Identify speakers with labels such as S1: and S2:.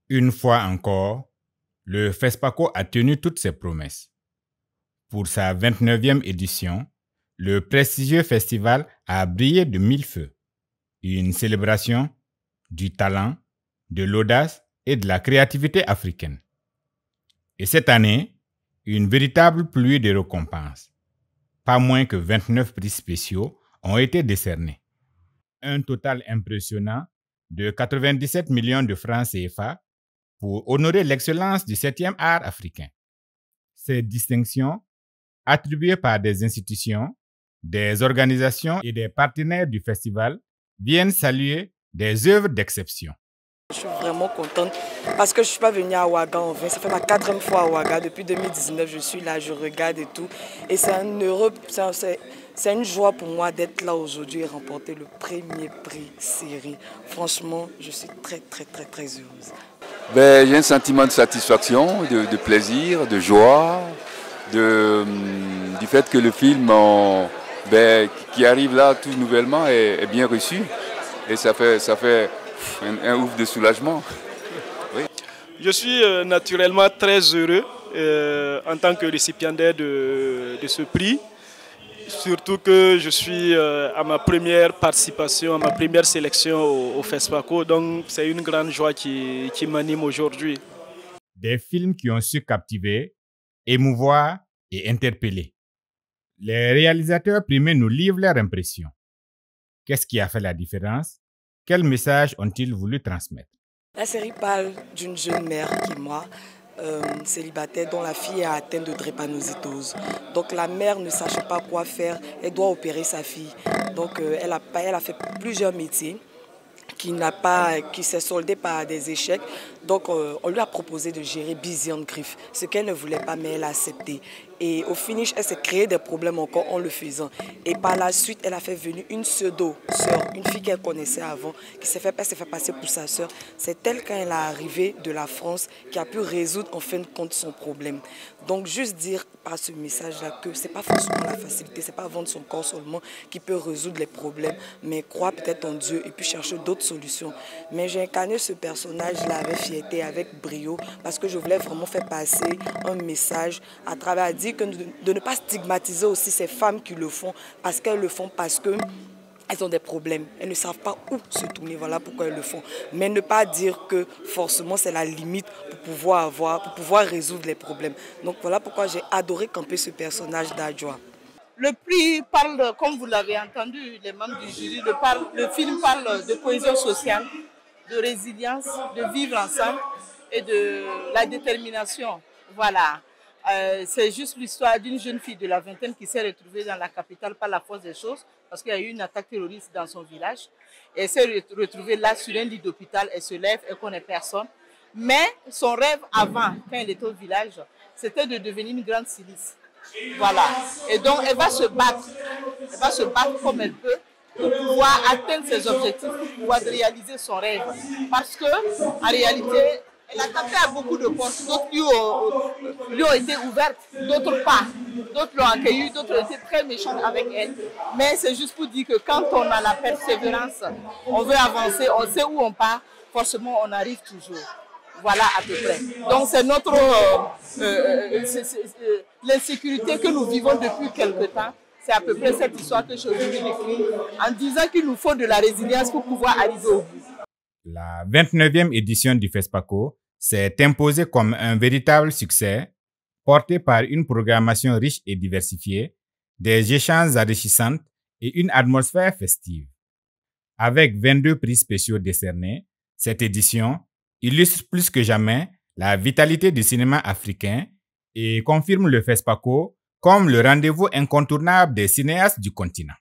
S1: Une fois encore, le FESPACO a tenu toutes ses promesses. Pour sa 29e édition, le prestigieux festival a brillé de mille feux. Une célébration du talent, de l'audace et de la créativité africaine. Et cette année, une véritable pluie de récompenses. Pas moins que 29 prix spéciaux ont été décernés. Un total impressionnant de 97 millions de francs CFA pour honorer l'excellence du 7e art africain. Ces distinctions, attribuées par des institutions, des organisations et des partenaires du festival, viennent saluer des œuvres d'exception.
S2: Je suis vraiment contente parce que je ne suis pas venue à Ouaga en vain. Ça fait ma 4e fois à Ouaga. Depuis 2019, je suis là, je regarde et tout. Et c'est c'est une joie pour moi d'être là aujourd'hui et remporter le premier prix série. Franchement, je suis très heureuse.
S3: J'ai un sentiment de satisfaction, de plaisir, de joie, du fait que le film qui arrive là tout nouvellement est bien reçu. Et ça fait un ouf de soulagement. Oui.
S4: Je suis naturellement très heureux en tant que récipiendaire de ce prix. Surtout que je suis à ma première participation, à ma première sélection au FESPACO. Donc c'est une grande joie qui m'anime aujourd'hui.
S1: Des films qui ont su captiver, émouvoir et interpeller. Les réalisateurs primés nous livrent leur impression. Qu'est-ce qui a fait la différence? Quel message ont-ils voulu transmettre?
S2: La série parle d'une jeune mère qui, célibataire, dont la fille est atteinte de drépanocytose. Donc la mère ne sachant pas quoi faire, elle doit opérer sa fille. Donc elle a fait plusieurs métiers qui s'est soldé par des échecs. Donc on lui a proposé de gérer Beyond Griff, ce qu'elle ne voulait pas, mais elle a accepté. Et au finish, elle s'est créé des problèmes encore en le faisant. Et par la suite, elle a fait venir une pseudo-sœur, une fille qu'elle connaissait avant, qui s'est fait passer pour sa sœur. C'est elle, quand elle est arrivée de la France, qui a pu résoudre en fin de compte son problème. Donc juste dire par ce message-là que ce n'est pas forcément la facilité, ce n'est pas vendre son corps seulement qui peut résoudre les problèmes, mais croire peut-être en Dieu et puis chercher d'autres solutions. Mais j'ai incarné ce personnage-là avec fierté, avec brio, parce que je voulais vraiment faire passer un message à travers dire que de ne pas stigmatiser aussi ces femmes qui le font, parce qu'elles le font parce que elles ont des problèmes, elles ne savent pas où se tourner, voilà pourquoi elles le font. Mais ne pas dire que forcément c'est la limite pour pouvoir résoudre les problèmes. Donc voilà pourquoi j'ai adoré camper ce personnage d'Adjoa.
S5: Le prix parle, comme vous l'avez entendu, les membres du jury, le film parle de cohésion sociale, de résilience, de vivre ensemble et de la détermination. Voilà. C'est juste l'histoire d'une jeune fille de la vingtaine qui s'est retrouvée dans la capitale par la force des choses parce qu'il y a eu une attaque terroriste dans son village. Et elle s'est retrouvée là sur un lit d'hôpital, elle se lève, elle ne connaît personne. Mais son rêve avant, quand elle était au village, c'était de devenir une grande silice. Voilà. Et donc elle va se battre comme elle peut pour pouvoir atteindre ses objectifs, pour pouvoir réaliser son rêve. Parce que, en réalité, elle a tapé à beaucoup de portes, d'autres lui ont été ouvertes, d'autres pas. D'autres l'ont accueillie, d'autres ont été très méchantes avec elle. Mais c'est juste pour dire que quand on a la persévérance, on veut avancer, on sait où on part, forcément on arrive toujours. Voilà à peu près. Donc c'est notre l'insécurité que nous vivons depuis quelque temps. C'est à peu près cette histoire que je voulais décrire en disant qu'il nous faut de la résilience pour pouvoir arriver au bout.
S1: La 29e édition du FESPACO s'est imposée comme un véritable succès, porté par une programmation riche et diversifiée, des échanges enrichissants et une atmosphère festive. Avec 22 prix spéciaux décernés, cette édition illustre plus que jamais la vitalité du cinéma africain et confirme le FESPACO comme le rendez-vous incontournable des cinéastes du continent.